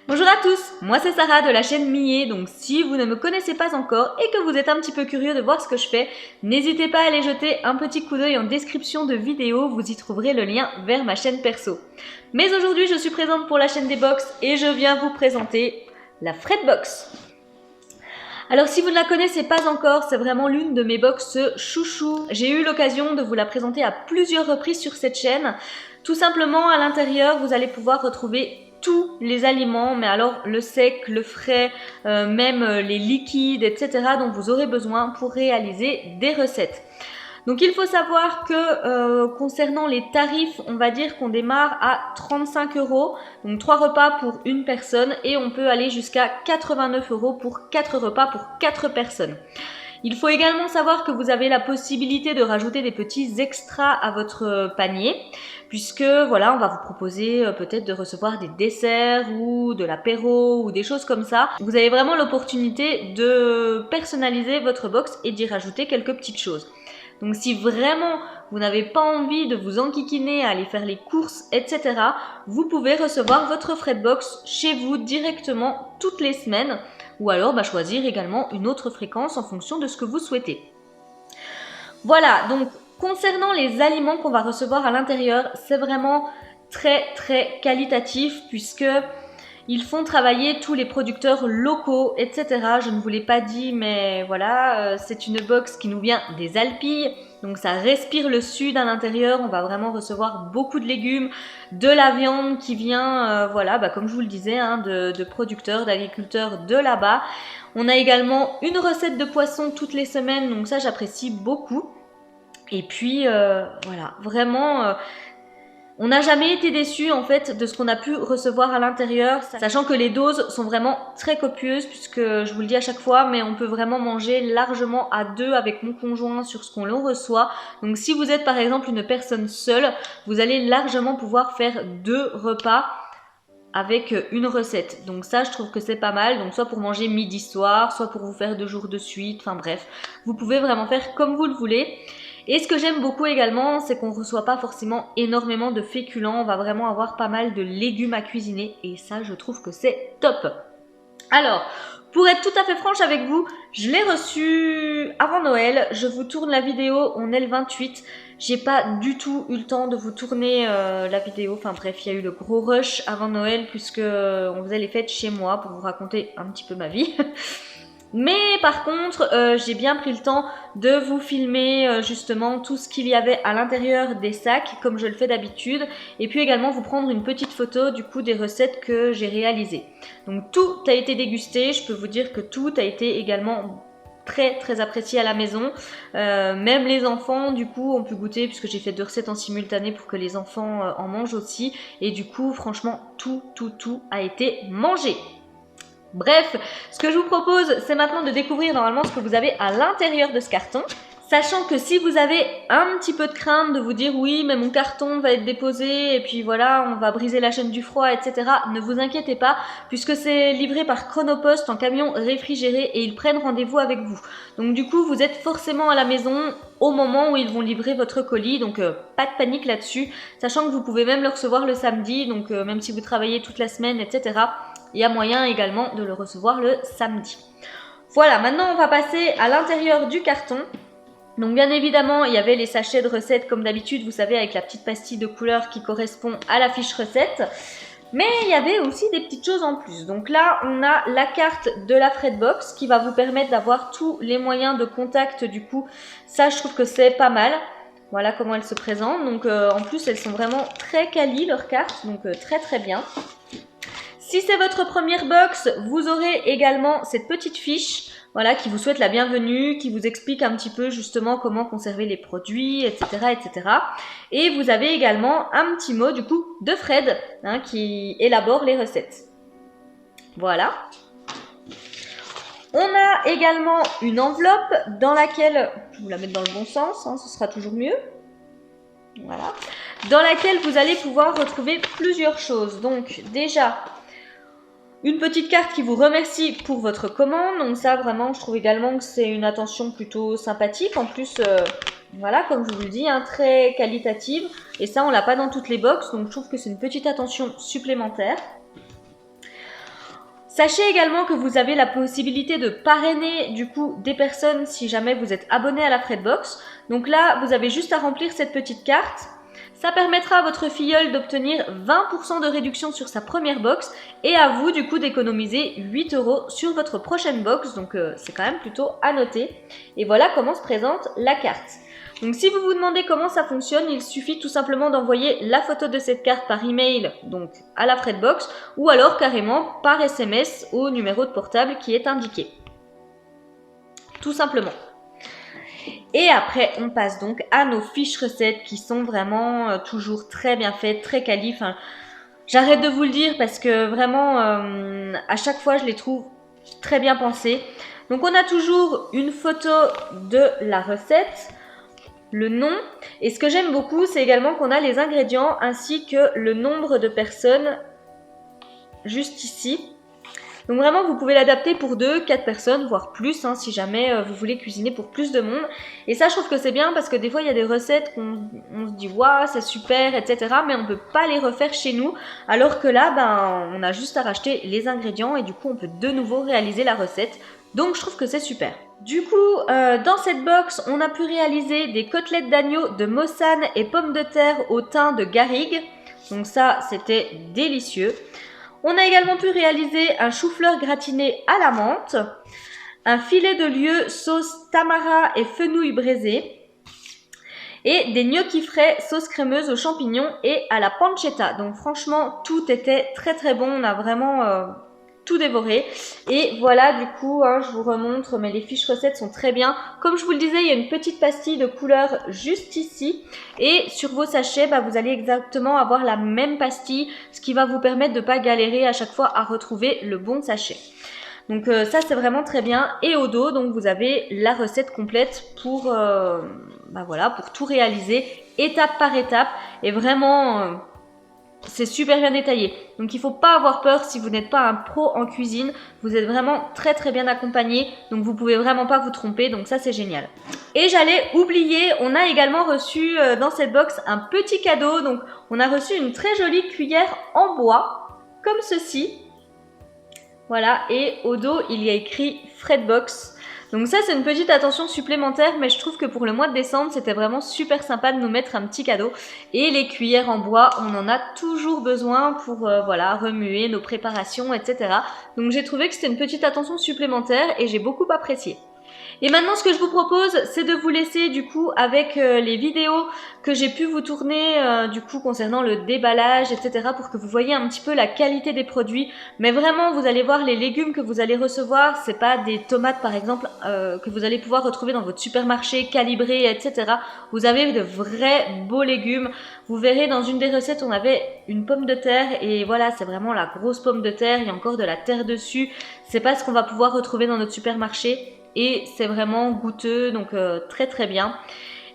Bonjour à tous, moi c'est Sarah de la chaîne Millet, donc si vous ne me connaissez pas encore et que vous êtes un petit peu curieux de voir ce que je fais, n'hésitez pas à aller jeter un petit coup d'œil en description de vidéo, vous y trouverez le lien vers ma chaîne perso. Mais aujourd'hui je suis présente pour la chaîne des box et je viens vous présenter la Fredbox. Alors si vous ne la connaissez pas encore, c'est vraiment l'une de mes box chouchou. J'ai eu l'occasion de vous la présenter à plusieurs reprises sur cette chaîne. Tout simplement, à l'intérieur, vous allez pouvoir retrouver tous les aliments, mais alors le sec, le frais, même les liquides, etc. dont vous aurez besoin pour réaliser des recettes. Donc il faut savoir que concernant les tarifs, on va dire qu'on démarre à 35 €, donc 3 repas pour une personne, et on peut aller jusqu'à 89 € pour 4 repas pour 4 personnes. Il faut également savoir que vous avez la possibilité de rajouter des petits extras à votre panier, puisque voilà, on va vous proposer peut-être de recevoir des desserts ou de l'apéro ou des choses comme ça. Vous avez vraiment l'opportunité de personnaliser votre box et d'y rajouter quelques petites choses. Donc si vraiment vous n'avez pas envie de vous enquiquiner à aller faire les courses, etc., vous pouvez recevoir votre Fredbox chez vous directement toutes les semaines, ou alors choisir également une autre fréquence en fonction de ce que vous souhaitez. Voilà, donc concernant les aliments qu'on va recevoir à l'intérieur, c'est vraiment très qualitatif puisque ils font travailler tous les producteurs locaux, etc. Je ne vous l'ai pas dit, mais voilà, c'est une box qui nous vient des Alpilles. Donc ça respire le sud à l'intérieur. On va vraiment recevoir beaucoup de légumes, de la viande qui vient, voilà, comme je vous le disais, de producteurs, d'agriculteurs de là-bas. On a également une recette de poisson toutes les semaines, donc ça j'apprécie beaucoup. Et puis voilà, vraiment... on n'a jamais été déçus en fait de ce qu'on a pu recevoir à l'intérieur, sachant que les doses sont vraiment très copieuses puisque je vous le dis à chaque fois, mais on peut vraiment manger largement à deux avec mon conjoint sur ce qu'on reçoit. Donc si vous êtes par exemple une personne seule, vous allez largement pouvoir faire 2 repas avec une recette. Donc ça, je trouve que c'est pas mal. Donc soit pour manger midi soir, soit pour vous faire 2 jours de suite, enfin bref. Vous pouvez vraiment faire comme vous le voulez. Et ce que j'aime beaucoup également, c'est qu'on ne reçoit pas forcément énormément de féculents. On va vraiment avoir pas mal de légumes à cuisiner. Et ça, je trouve que c'est top. Alors, pour être tout à fait franche avec vous, je l'ai reçu avant Noël. Je vous tourne la vidéo, on est le 28. J'ai pas du tout eu le temps de vous tourner la vidéo. Enfin bref, il y a eu le gros rush avant Noël puisque on faisait les fêtes chez moi pour vous raconter un petit peu ma vie. Mais par contre, j'ai bien pris le temps de vous filmer justement tout ce qu'il y avait à l'intérieur des sacs, comme je le fais d'habitude, et puis également vous prendre une petite photo du coup des recettes que j'ai réalisées. Donc tout a été dégusté, je peux vous dire que tout a été également très apprécié à la maison. Même les enfants du coup ont pu goûter puisque j'ai fait 2 recettes en simultané pour que les enfants en mangent aussi, et du coup franchement tout a été mangé. Bref, ce que je vous propose, c'est maintenant de découvrir normalement ce que vous avez à l'intérieur de ce carton. Sachant que si vous avez un petit peu de crainte de vous dire oui, mais mon carton va être déposé et puis voilà, on va briser la chaîne du froid, etc. Ne vous inquiétez pas, puisque c'est livré par Chronopost en camion réfrigéré et ils prennent rendez-vous avec vous. Donc du coup, vous êtes forcément à la maison au moment où ils vont livrer votre colis, donc pas de panique là-dessus. Sachant que vous pouvez même le recevoir le samedi, donc même si vous travaillez toute la semaine, etc. Il y a moyen également de le recevoir le samedi. Voilà, maintenant on va passer à l'intérieur du carton. Donc bien évidemment, il y avait les sachets de recettes comme d'habitude, vous savez, avec la petite pastille de couleur qui correspond à la fiche recette. Mais il y avait aussi des petites choses en plus. Donc là, on a la carte de la Fredbox qui va vous permettre d'avoir tous les moyens de contact du coup. Ça, je trouve que c'est pas mal. Voilà comment elles se présentent. Donc en plus, elles sont vraiment très quali leurs cartes, donc très bien. Si c'est votre première box, vous aurez également cette petite fiche, voilà, qui vous souhaite la bienvenue, qui vous explique un petit peu justement comment conserver les produits, etc. Et vous avez également un petit mot du coup de Fred, qui élabore les recettes. Voilà. On a également une enveloppe dans laquelle, je vais vous la mettre dans le bon sens, ce sera toujours mieux. Voilà. Dans laquelle vous allez pouvoir retrouver plusieurs choses. Donc déjà, une petite carte qui vous remercie pour votre commande. Donc ça, vraiment, je trouve également que c'est une attention plutôt sympathique. En plus, voilà, comme je vous le dis, très qualitative. Et ça, on l'a pas dans toutes les box. Donc je trouve que c'est une petite attention supplémentaire. Sachez également que vous avez la possibilité de parrainer du coup des personnes si jamais vous êtes abonné à la Fredbox. Donc là, vous avez juste à remplir cette petite carte. Ça permettra à votre filleule d'obtenir 20% de réduction sur sa première box et à vous du coup d'économiser 8 € sur votre prochaine box. Donc c'est quand même plutôt à noter. Et voilà comment se présente la carte. Donc si vous vous demandez comment ça fonctionne, il suffit tout simplement d'envoyer la photo de cette carte par email donc à la Fredbox ou alors carrément par SMS au numéro de portable qui est indiqué. Tout simplement. Et après, on passe donc à nos fiches recettes qui sont vraiment toujours très bien faites, très quali. Enfin, j'arrête de vous le dire parce que vraiment, à chaque fois, je les trouve très bien pensées. Donc, on a toujours une photo de la recette, le nom. Et ce que j'aime beaucoup, c'est également qu'on a les ingrédients ainsi que le nombre de personnes juste ici. Donc vraiment, vous pouvez l'adapter pour 2, 4 personnes, voire plus, hein, si jamais vous voulez cuisiner pour plus de monde. Et ça, je trouve que c'est bien parce que des fois, il y a des recettes qu'on se dit « Waouh, c'est super, etc. » Mais on ne peut pas les refaire chez nous. Alors que là, on a juste à racheter les ingrédients et du coup, on peut de nouveau réaliser la recette. Donc, je trouve que c'est super. Du coup, dans cette box, on a pu réaliser des côtelettes d'agneau de Mossane et pommes de terre au thym de Garrigue. Donc ça, c'était délicieux. On a également pu réaliser un chou-fleur gratiné à la menthe, un filet de lieu sauce tamara et fenouil braisé, et des gnocchis frais sauce crémeuse aux champignons et à la pancetta. Donc franchement, tout était très très bon, on a vraiment tout dévoré. Et voilà, du coup, je vous remontre, mais les fiches recettes sont très bien. Comme je vous le disais, il y a une petite pastille de couleur juste ici. Et sur vos sachets, vous allez exactement avoir la même pastille, ce qui va vous permettre de ne pas galérer à chaque fois à retrouver le bon sachet. Donc ça, c'est vraiment très bien. Et au dos, donc vous avez la recette complète pour, voilà, pour tout réaliser, étape par étape. Et vraiment... c'est super bien détaillé. Donc il ne faut pas avoir peur si vous n'êtes pas un pro en cuisine. Vous êtes vraiment très très bien accompagné. Donc vous ne pouvez vraiment pas vous tromper. Donc ça c'est génial. Et j'allais oublier, on a également reçu dans cette box un petit cadeau. Donc on a reçu une très jolie cuillère en bois. Comme ceci. Voilà. Et au dos il y a écrit Fredbox. Donc ça c'est une petite attention supplémentaire, mais je trouve que pour le mois de décembre c'était vraiment super sympa de nous mettre un petit cadeau. Et les cuillères en bois, on en a toujours besoin pour voilà, remuer nos préparations, etc. Donc j'ai trouvé que c'était une petite attention supplémentaire et j'ai beaucoup apprécié. Et maintenant, ce que je vous propose, c'est de vous laisser du coup avec les vidéos que j'ai pu vous tourner du coup concernant le déballage, etc. pour que vous voyez un petit peu la qualité des produits. Mais vraiment, vous allez voir les légumes que vous allez recevoir. C'est pas des tomates par exemple que vous allez pouvoir retrouver dans votre supermarché calibré, etc. Vous avez de vrais beaux légumes. Vous verrez dans une des recettes, on avait une pomme de terre et voilà, c'est vraiment la grosse pomme de terre. Il y a encore de la terre dessus. C'est pas ce qu'on va pouvoir retrouver dans notre supermarché. Et c'est vraiment goûteux, donc très très bien.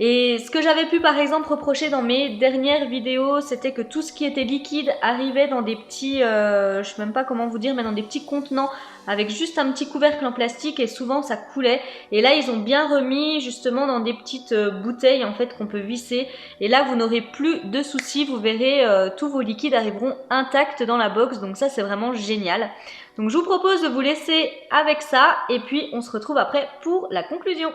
Et ce que j'avais pu par exemple reprocher dans mes dernières vidéos, c'était que tout ce qui était liquide arrivait dans des petits, je sais même pas comment vous dire, mais dans des petits contenants avec juste un petit couvercle en plastique et souvent ça coulait. Et là ils ont bien remis justement dans des petites bouteilles en fait qu'on peut visser. Et là vous n'aurez plus de soucis, vous verrez tous vos liquides arriveront intacts dans la box, donc ça c'est vraiment génial. Donc je vous propose de vous laisser avec ça et puis on se retrouve après pour la conclusion.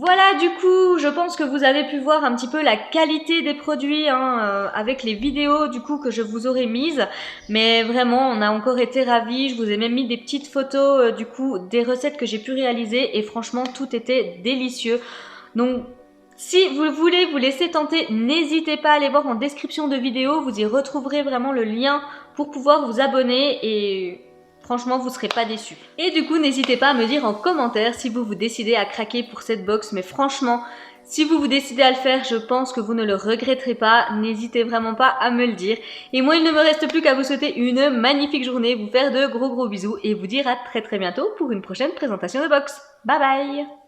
Voilà, du coup, je pense que vous avez pu voir un petit peu la qualité des produits avec les vidéos du coup que je vous aurais mises. Mais vraiment, on a encore été ravis. Je vous ai même mis des petites photos du coup des recettes que j'ai pu réaliser et franchement, tout était délicieux. Donc, si vous voulez vous laisser tenter, n'hésitez pas à aller voir en description de vidéo. Vous y retrouverez vraiment le lien pour pouvoir vous abonner et franchement, vous serez pas déçus. Et du coup, n'hésitez pas à me dire en commentaire si vous vous décidez à craquer pour cette box. Mais franchement, si vous vous décidez à le faire, je pense que vous ne le regretterez pas. N'hésitez vraiment pas à me le dire. Et moi, il ne me reste plus qu'à vous souhaiter une magnifique journée, vous faire de gros bisous et vous dire à très bientôt pour une prochaine présentation de box. Bye bye!